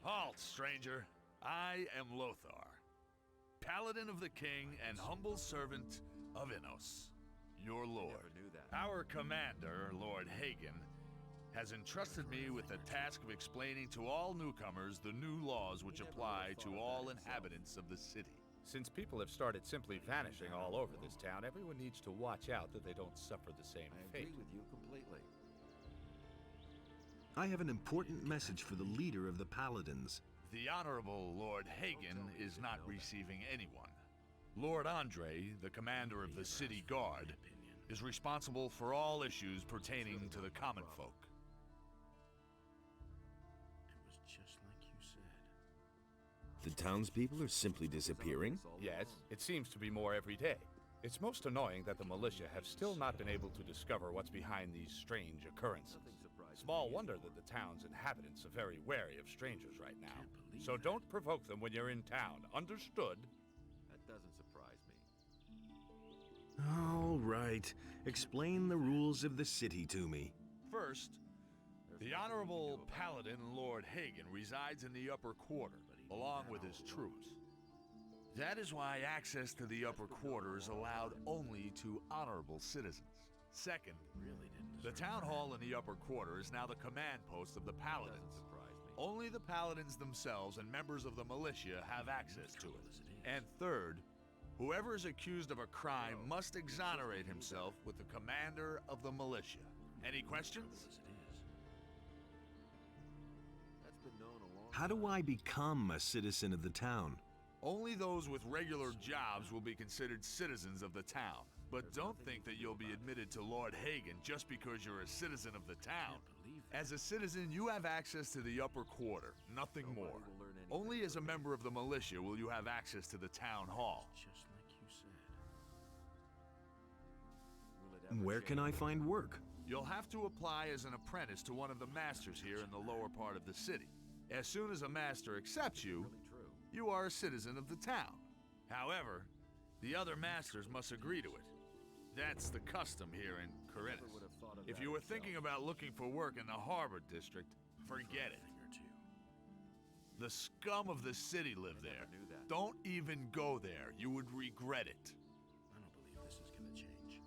Halt, stranger. I am Lothar, paladin of the king and humble servant of Innos, your lord. Our commander, Lord Hagen, has entrusted me with the task of explaining to all newcomers the new laws which apply to all inhabitants of the city. Since people have started simply vanishing all over this town, everyone needs to watch out that they don't suffer the same fate. I agree with you completely. I have an important message for the leader of the Paladins. The Honorable Lord Hagen is not receiving anyone. Lord Andre, the commander of the city guard, is responsible for all issues pertaining to the common folk. It was just like you said. The townspeople are simply disappearing? Yes, it seems to be more every day. It's most annoying that the militia have still not been able to discover what's behind these strange occurrences. Small wonder that the town's inhabitants are very wary of strangers right now. So don't provoke them when you're in town, understood? That doesn't surprise me. All right. Explain the rules of the city to me. First, the Honorable Paladin Lord Hagen resides in the upper quarter, along with his troops. That is why access to the upper quarter is allowed only to honorable citizens. Second, the town hall in the upper quarter is now the command post of the Paladins. Only the Paladins themselves and members of the militia have access to it. And third, whoever is accused of a crime must exonerate himself with the commander of the militia. Any questions? How do I become a citizen of the town? Only those with regular jobs will be considered citizens of the town. But don't think that you'll be admitted to Lord Hagen just because you're a citizen of the town. As a citizen, you have access to the upper quarter, nothing more. Only as a member of the militia will you have access to the town hall. Just like you said. Where can I find work? You'll have to apply as an apprentice to one of the masters here in the lower part of the city. As soon as a master accepts you, you are a citizen of the town. However, the other masters must agree to it. That's the custom here in Corinthus. If you were thinking about looking for work in the harbor district, forget it. The scum of the city live there. Don't even go there. You would regret it. I don't believe this is gonna change.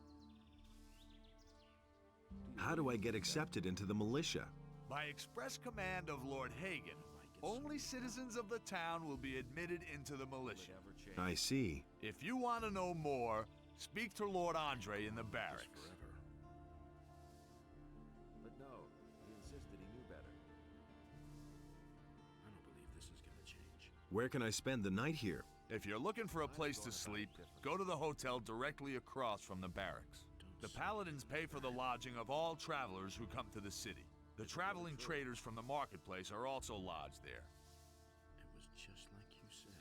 How do I get accepted into the militia? By express command of Lord Hagen, only citizens of the town will be admitted into the militia. I see. If you want to know more, speak to Lord Andre in the barracks. But no, he insisted he knew better. I don't believe this is gonna change. Where can I spend the night here? If you're looking for a place to sleep, go to the hotel directly across from the barracks. The Paladins pay for the lodging of all travelers who come to the city. The traveling traders from the marketplace are also lodged there. It was just like you said.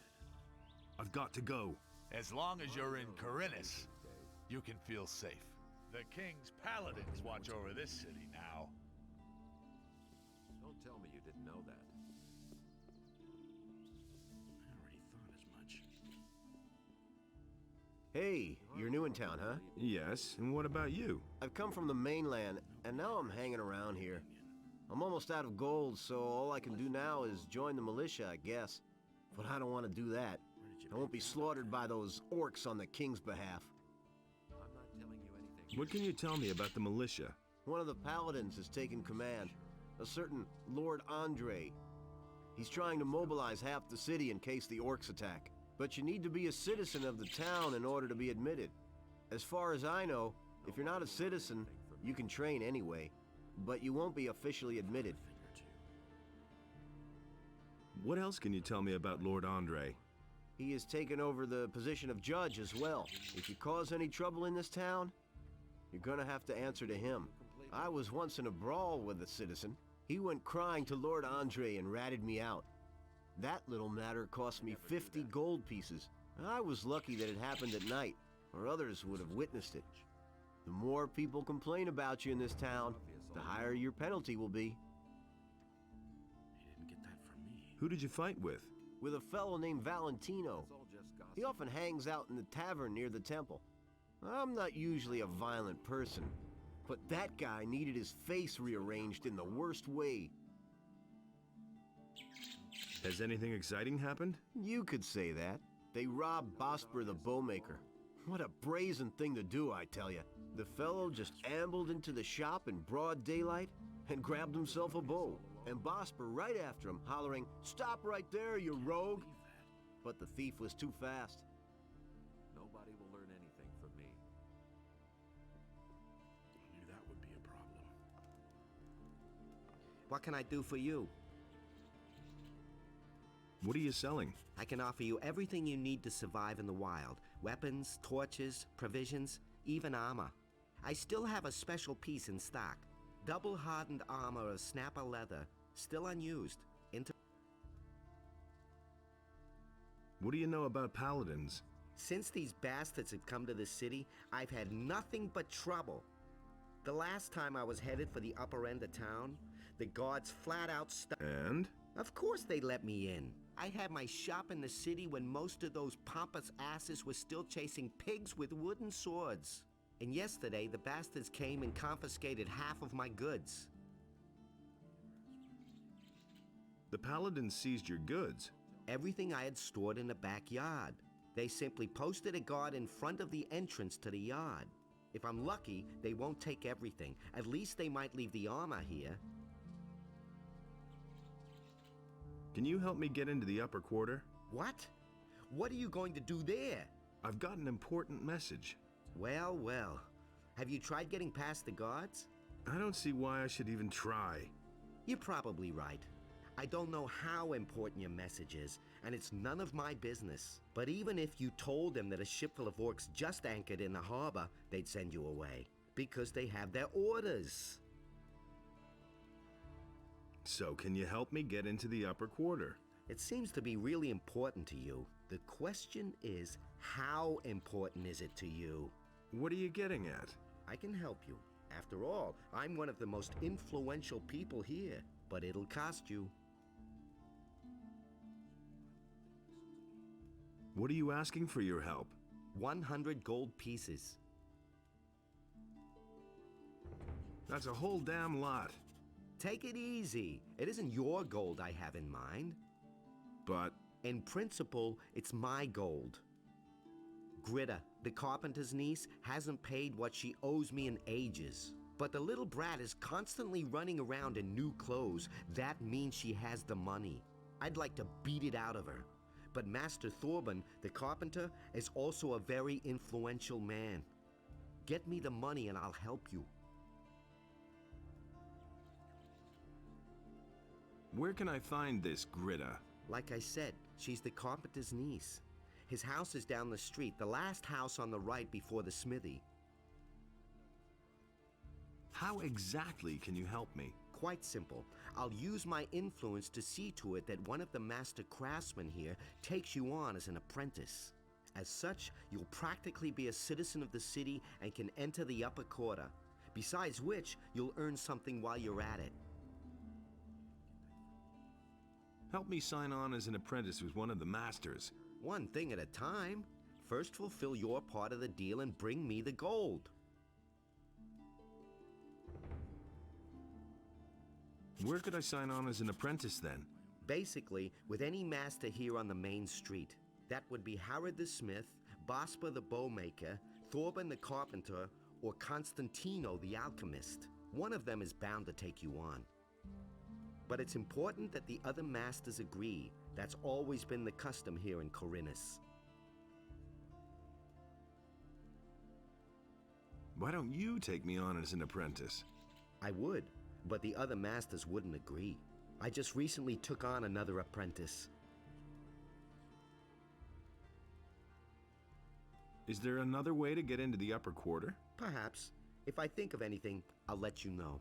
I've got to go. As long as you're in Corinthus, you can feel safe. The king's paladins watch over this city now. Don't tell me you didn't know that. I already thought as much. Hey, you're new in town, huh? Yes, and what about you? I've come from the mainland, and now I'm hanging around here. I'm almost out of gold, so all I can do now is join the militia, I guess. But I don't want to do that. I won't be slaughtered by those orcs on the king's behalf. I'm not telling you anything. What can you tell me about the militia? One of the paladins has taken command, a certain Lord Andre. He's trying to mobilize half the city in case the orcs attack. But you need to be a citizen of the town in order to be admitted. As far as I know, if you're not a citizen, you can train anyway, but you won't be officially admitted. What else can you tell me about Lord Andre? He has taken over the position of judge as well. If you cause any trouble in this town, you're gonna have to answer to him. I was once in a brawl with a citizen. He went crying to Lord Andre and ratted me out. That little matter cost me 50 gold pieces. I was lucky that it happened at night, or others would have witnessed it. The more people complain about you in this town, the higher your penalty will be. He didn't get that from me. Who did you fight with? With a fellow named Valentino. It's all just gossip. He often hangs out in the tavern near the temple. I'm not usually a violent person, but that guy needed his face rearranged in the worst way. Has anything exciting happened? You could say that. They robbed Bosper the bowmaker. What a brazen thing to do, I tell you. The fellow just ambled into the shop in broad daylight and grabbed himself a bow. And Bosper right after him, hollering, "Stop right there, you rogue!" But the thief was too fast. Nobody will learn anything from me. I knew that would be a problem. What can I do for you? What are you selling? I can offer you everything you need to survive in the wild. Weapons, torches, provisions, even armor. I still have a special piece in stock. Double-hardened armor of snapper leather, still unused. What do you know about paladins? Since these bastards have come to the city, I've had nothing but trouble. The last time I was headed for the upper end of town, the guards flat out And? Of course they let me in. I had my shop in the city when most of those pompous asses were still chasing pigs with wooden swords. And yesterday, the bastards came and confiscated half of my goods. The paladins seized your goods. Everything I had stored in the backyard. They simply posted a guard in front of the entrance to the yard. If I'm lucky, they won't take everything. At least they might leave the armor here. Can you help me get into the upper quarter? What? What are you going to do there? I've got an important message. Well, well. Have you tried getting past the guards? I don't see why I should even try. You're probably right. I don't know how important your message is, and it's none of my business. But even if you told them that a ship full of orcs just anchored in the harbor, they'd send you away. Because they have their orders. So can you help me get into the upper quarter? It seems to be really important to you. The question is, how important is it to you? What are you getting at? I can help you. After all, I'm one of the most influential people here, but it'll cost you. What are you asking for your help? 100 gold pieces. That's a whole damn lot. Take it easy. It isn't your gold I have in mind. But In principle, it's my gold. Gritta, the carpenter's niece, hasn't paid what she owes me in ages. But the little brat is constantly running around in new clothes. That means she has the money. I'd like to beat it out of her. But Master Thorben, the carpenter, is also a very influential man. Get me the money and I'll help you. where can I find this Gritta? Like I said, she's the carpenter's niece. His house is down the street, the last house on the right before the smithy. How exactly can you help me? Quite simple. I'll use my influence to see to it that one of the master craftsmen here takes you on as an apprentice. As such, you'll practically be a citizen of the city and can enter the upper quarter. Besides which, you'll earn something while you're at it. Help me sign on as an apprentice with one of the masters. One thing at a time. First fulfill your part of the deal and bring me the gold. Where could I sign on as an apprentice then? Basically, with any master here on the main street. That would be Harrod the smith, Bosper the bowmaker, Thorben the carpenter, or Constantino the alchemist. One of them is bound to take you on. But it's important that the other masters agree. That's always been the custom here in Corinus. Why don't you take me on as an apprentice? I would, but the other masters wouldn't agree. I just recently took on another apprentice. Is there another way to get into the upper quarter? Perhaps. If I think of anything, I'll let you know.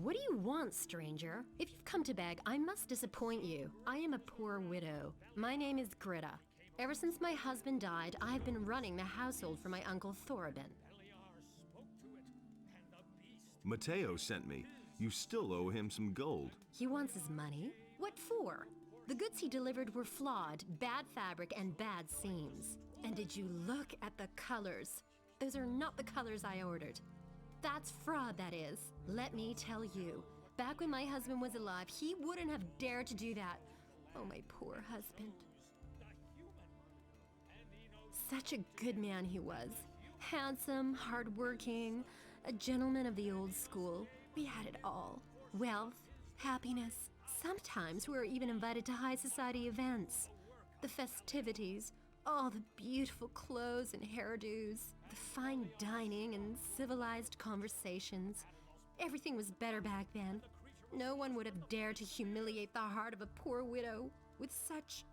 What do you want, stranger? If you've come to beg, I must disappoint you. I am a poor widow. My name is Gritta. Ever since my husband died, I have been running the household for my uncle Thorben. Mateo sent me. You still owe him some gold. He wants his money? What for? The goods he delivered were flawed, bad fabric, and bad seams. And did you look at the colors? Those are not the colors I ordered. That's fraud, that is. Let me tell you, back when my husband was alive, he wouldn't have dared to do that. Oh, my poor husband. Such a good man he was. Handsome, hardworking, a gentleman of the old school. We had it all. Wealth, happiness. Sometimes we were even invited to high society events. The festivities, all the beautiful clothes and hairdos, the fine dining and civilized conversations. Everything was better back then. No one would have dared to humiliate the heart of a poor widow with such...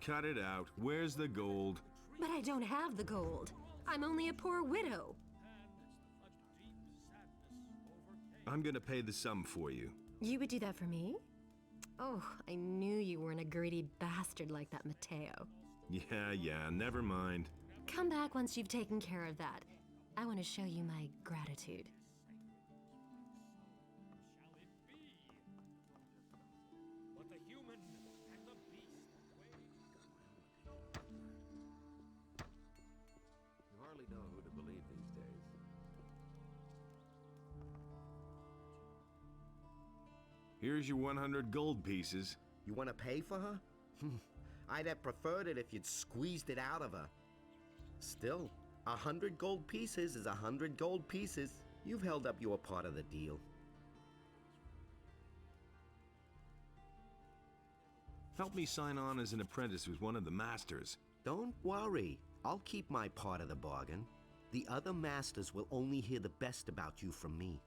Cut it out. Where's the gold? But I don't have the gold. I'm only a poor widow. I'm gonna pay the sum for you. You would do that for me? Oh, I knew you weren't a greedy bastard like that Mateo. Yeah, never mind. Come back once you've taken care of that. I want to show you my gratitude. You hardly know who to believe these days. Here's your 100 gold pieces. You want to pay for her? I'd have preferred it if you'd squeezed it out of her. Still, 100 gold pieces is 100 gold pieces. You've held up your part of the deal. Help me sign on as an apprentice with one of the masters. Don't worry. I'll keep my part of the bargain. The other masters will only hear the best about you from me.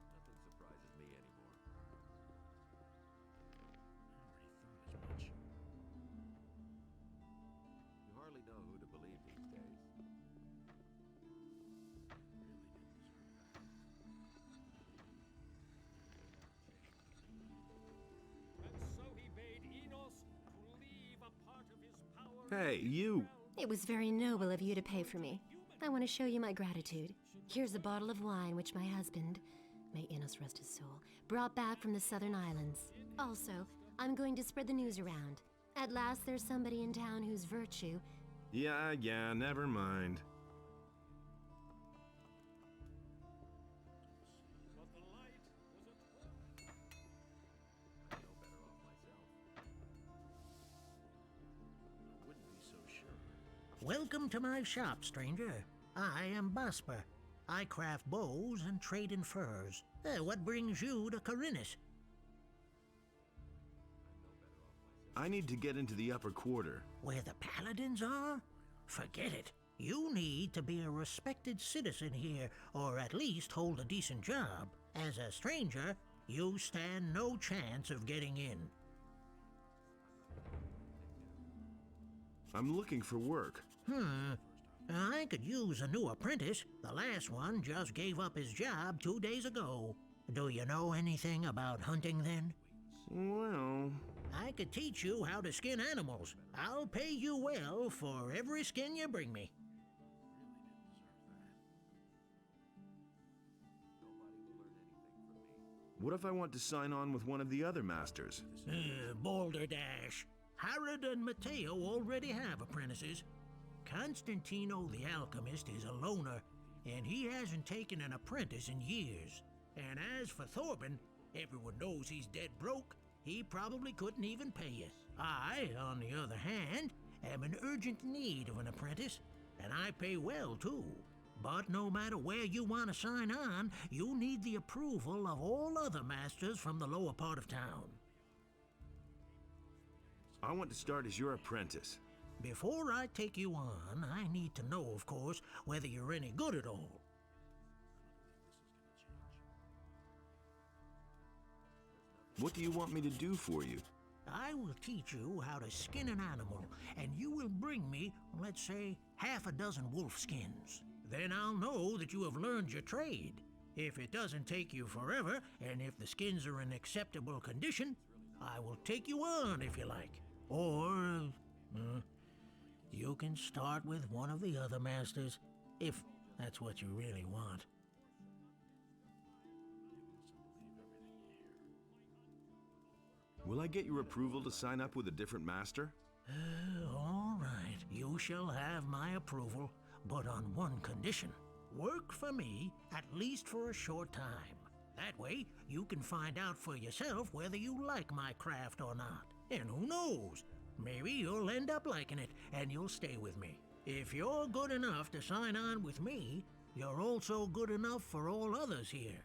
Nothing surprises me anymore. You hardly know who to believe these days. Hey, you! It was very noble of you to pay for me. I want to show you my gratitude. Here's a bottle of wine which my husband, may Enos rest his soul, brought back from the southern islands. Also, I'm going to spread the news around. At last there's somebody in town whose virtue... Yeah, never mind. I know better off myself. I wouldn't be so sure. Welcome to my shop, stranger. I am Basper. I craft bows and trade in furs. What brings you to Corinus? I need to get into the upper quarter. Where the paladins are? Forget it. You need to be a respected citizen here, or at least hold a decent job. As a stranger, you stand no chance of getting in. I'm looking for work. I could use a new apprentice. The last one just gave up his job 2 days ago. Do you know anything about hunting then? Well... I could teach you how to skin animals. I'll pay you well for every skin you bring me. What if I want to sign on with one of the other masters? Balderdash. Herod and Mateo already have apprentices. Constantino the alchemist is a loner, and he hasn't taken an apprentice in years. And as for Thorben, everyone knows he's dead broke. He probably couldn't even pay you. I, on the other hand, am in urgent need of an apprentice, and I pay well too. But no matter where you want to sign on, you need the approval of all other masters from the lower part of town. I want to start as your apprentice. Before I take you on, I need to know, of course, whether you're any good at all. What do you want me to do for you? I will teach you how to skin an animal, and you will bring me, let's say, 6 wolf skins. Then I'll know that you have learned your trade. If it doesn't take you forever, and if the skins are in acceptable condition, I will take you on if you like. Or, you can start with one of the other masters, if that's what you really want. Will I get your approval to sign up with a different master? All right, you shall have my approval, but on one condition. Work for me, at least for a short time. That way, you can find out for yourself whether you like my craft or not. And who knows, maybe you'll end up liking it, and you'll stay with me. If you're good enough to sign on with me, you're also good enough for all others here.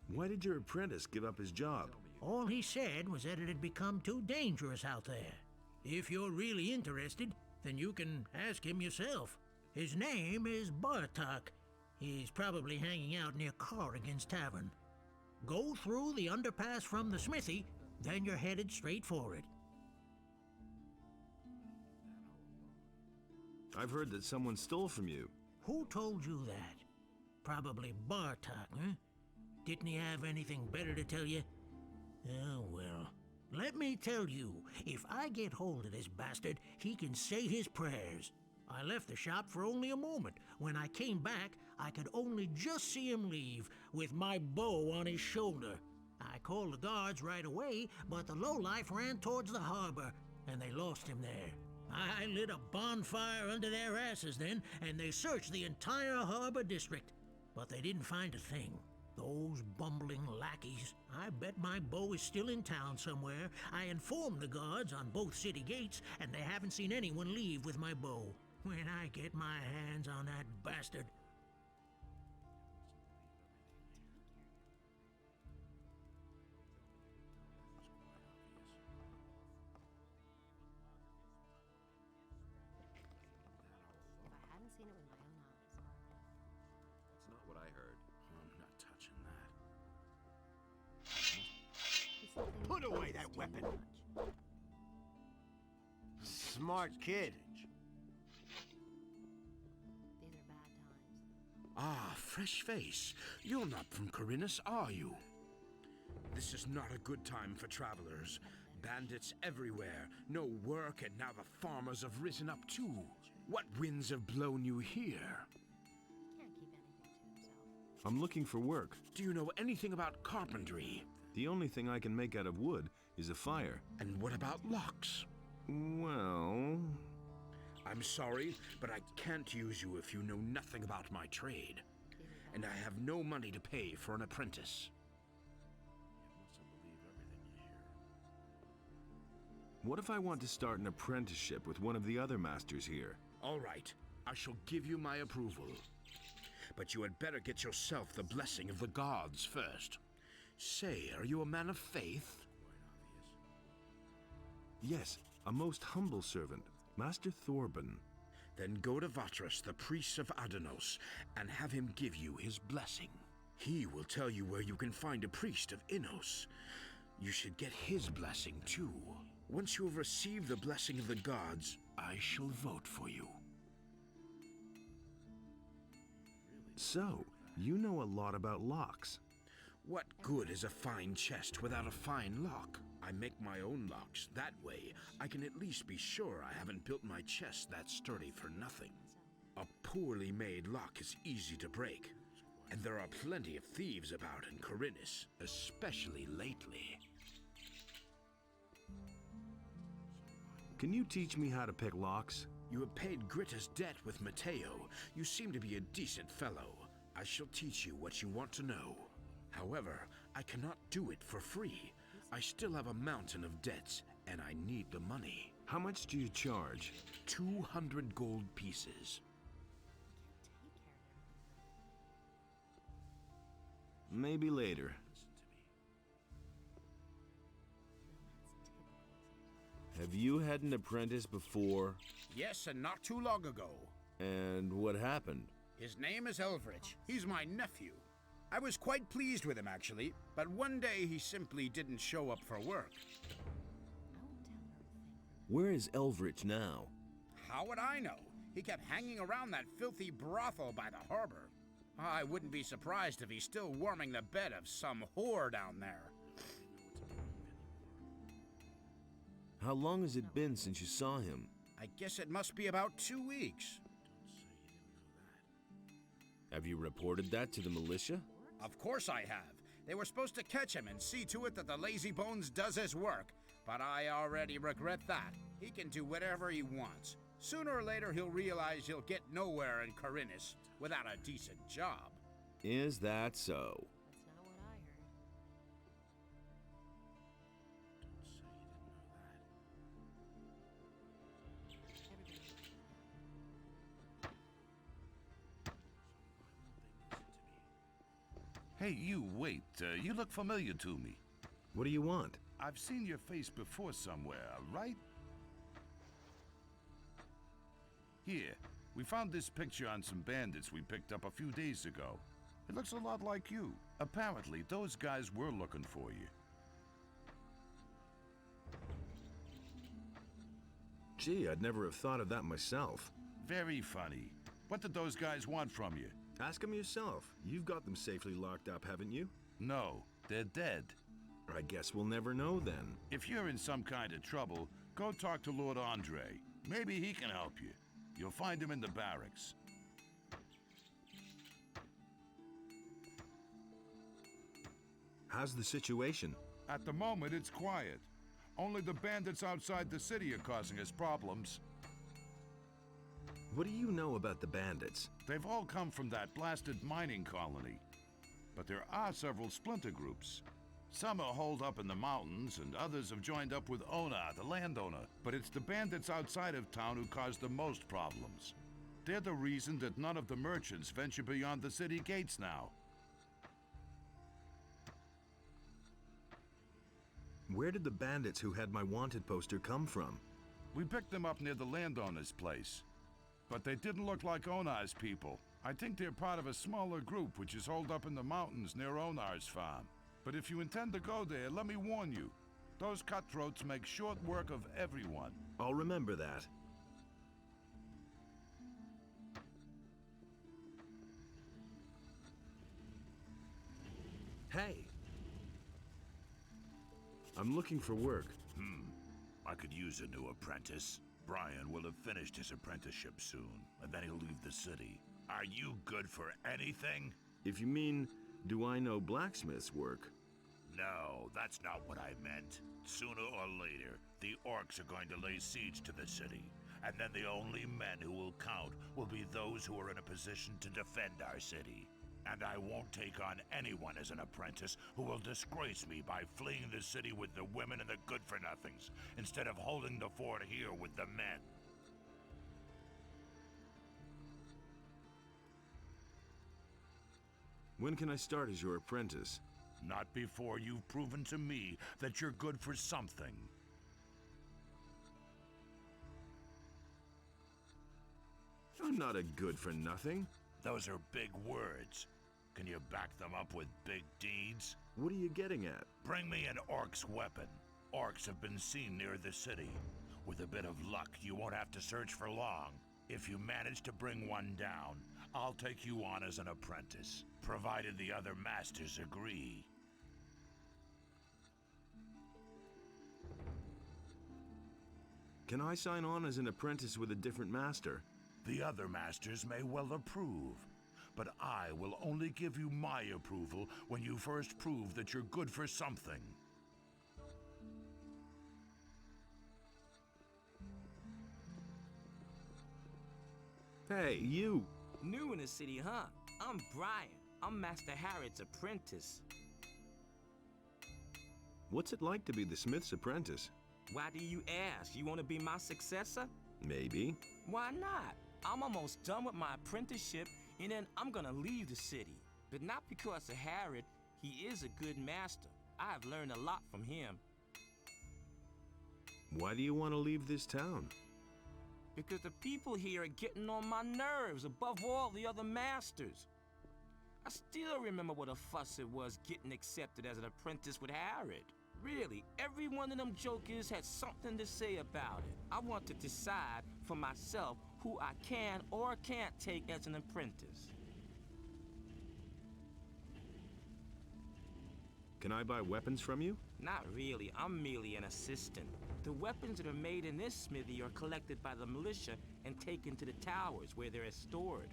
Why did your apprentice give up his job? All he said was that it had become too dangerous out there. If you're really interested, then you can ask him yourself. His name is Bartok. He's probably hanging out near Corrigan's Tavern. Go through the underpass from the smithy, then you're headed straight for it. I've heard that someone stole from you. Who told you that? Probably Bartok, huh? Didn't he have anything better to tell you? Oh, well. Let me tell you, if I get hold of this bastard, he can say his prayers. I left the shop for only a moment. When I came back, I could only just see him leave, with my bow on his shoulder. I called the guards right away, but the lowlife ran towards the harbor, and they lost him there. I lit a bonfire under their asses then, and they searched the entire harbor district, but they didn't find a thing. Those bumbling lackeys. I bet my bow is still in town somewhere. I informed the guards on both city gates, and they haven't seen anyone leave with my bow. When I get my hands on that bastard... If I hadn't seen it with my own eyes. That's not what I heard. I'm not touching that. It's something Put away that's that too weapon. much. Smart kid. These are bad times. Ah, fresh face. You're not from Corinus, are you? This is not a good time for travelers. Bandits everywhere, no work, and now the farmers have risen up too. What winds have blown you here? Can't keep anything to himself. I'm looking for work. Do you know anything about carpentry? The only thing I can make out of wood is a fire. And what about locks? Well... I'm sorry, but I can't use you if you know nothing about my trade. And I have no money to pay for an apprentice. What if I want to start an apprenticeship with one of the other masters here? All right, I shall give you my approval. But you had better get yourself the blessing of the gods first. Say, are you a man of faith? Yes, a most humble servant, Master Thorben. Then go to Vatras, the priest of Adanos, and have him give you his blessing. He will tell you where you can find a priest of Innos. You should get his blessing too. Once you have received the blessing of the gods, I shall vote for you. So, you know a lot about locks. What good is a fine chest without a fine lock? I make my own locks. That way, I can at least be sure I haven't built my chest that sturdy for nothing. A poorly made lock is easy to break, and there are plenty of thieves about in Corinus, especially lately. Can you teach me how to pick locks? You have paid Gritta's debt with Matteo. You seem to be a decent fellow. I shall teach you what you want to know. However, I cannot do it for free. I still have a mountain of debts, and I need the money. How much do you charge? 200 gold pieces. Maybe later. Have you had an apprentice before? Yes, and not too long ago. And what happened? His name is Elvrich. He's my nephew. I was quite pleased with him, actually, but one day he simply didn't show up for work. Where is Elvrich now? How would I know? He kept hanging around that filthy brothel by the harbor. I wouldn't be surprised if he's still warming the bed of some whore down there. How long has it been since you saw him? I guess it must be about 2 weeks. Have you reported that to the militia? Of course I have. They were supposed to catch him and see to it that the lazy bones does his work. But I already regret that. He can do whatever he wants. Sooner or later he'll realize he'll get nowhere in Corinus without a decent job. Is that so? That's not what I heard. Hey, you, wait. You look familiar to me. What do you want? I've seen your face before somewhere, right? Here, we found this picture on some bandits we picked up a few days ago. It looks a lot like you. Apparently, those guys were looking for you. Gee, I'd never have thought of that myself. Very funny. What did those guys want from you? Ask them yourself. You've got them safely locked up, haven't you? No, they're dead. I guess we'll never know then. If you're in some kind of trouble, go talk to Lord Andre. Maybe he can help you. You'll find him in the barracks. How's the situation? At the moment, it's quiet. Only the bandits outside the city are causing us problems. What do you know about the bandits? They've all come from that blasted mining colony. But there are several splinter groups. Some are holed up in the mountains, and others have joined up with Ona, the landowner. But it's the bandits outside of town who cause the most problems. They're the reason that none of the merchants venture beyond the city gates now. Where did the bandits who had my wanted poster come from? We picked them up near the landowner's place. But they didn't look like Onar's people. I think they're part of a smaller group which is holed up in the mountains near Onar's farm. But if you intend to go there, let me warn you. Those cutthroats make short work of everyone. I'll remember that. Hey! I'm looking for work. I could use a new apprentice. Brian will have finished his apprenticeship soon, and then he'll leave the city. Are you good for anything? If you mean, do I know blacksmith's work? No, that's not what I meant. Sooner or later, the orcs are going to lay siege to the city, and then the only men who will count will be those who are in a position to defend our city. And I won't take on anyone as an apprentice who will disgrace me by fleeing the city with the women and the good-for-nothings, instead of holding the fort here with the men. When can I start as your apprentice? Not before you've proven to me that you're good for something. I'm not a good-for-nothing. Those are big words. Can you back them up with big deeds? What are you getting at? Bring me an orc's weapon. Orcs have been seen near the city. With a bit of luck, you won't have to search for long. If you manage to bring one down, I'll take you on as an apprentice, provided the other masters agree. Can I sign on as an apprentice with a different master? The other masters may well approve, but I will only give you my approval when you first prove that you're good for something. Hey, you! New in the city, huh? I'm Brian. I'm Master Harrod's apprentice. What's it like to be the smith's apprentice? Why do you ask? You want to be my successor? Maybe. Why not? I'm almost done with my apprenticeship, and then I'm gonna leave the city. But not because of Harrod. He is a good master. I've learned a lot from him. Why do you want to leave this town? Because the people here are getting on my nerves above all the other masters. I still remember what a fuss it was getting accepted as an apprentice with Harrod. Really, every one of them jokers had something to say about it. I want to decide for myself who I can or can't take as an apprentice. Can I buy weapons from you? Not really. I'm merely an assistant. The weapons that are made in this smithy are collected by the militia and taken to the towers where they're stored.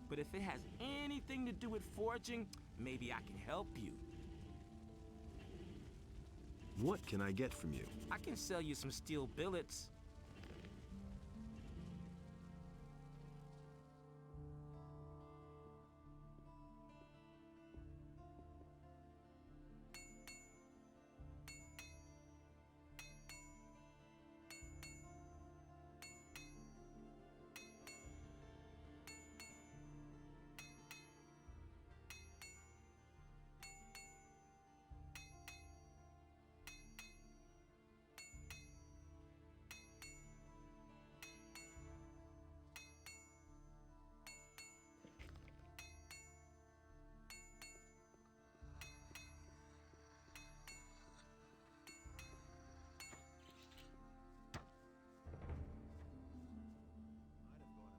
But if it has anything to do with forging, maybe I can help you. What can I get from you? I can sell you some steel billets.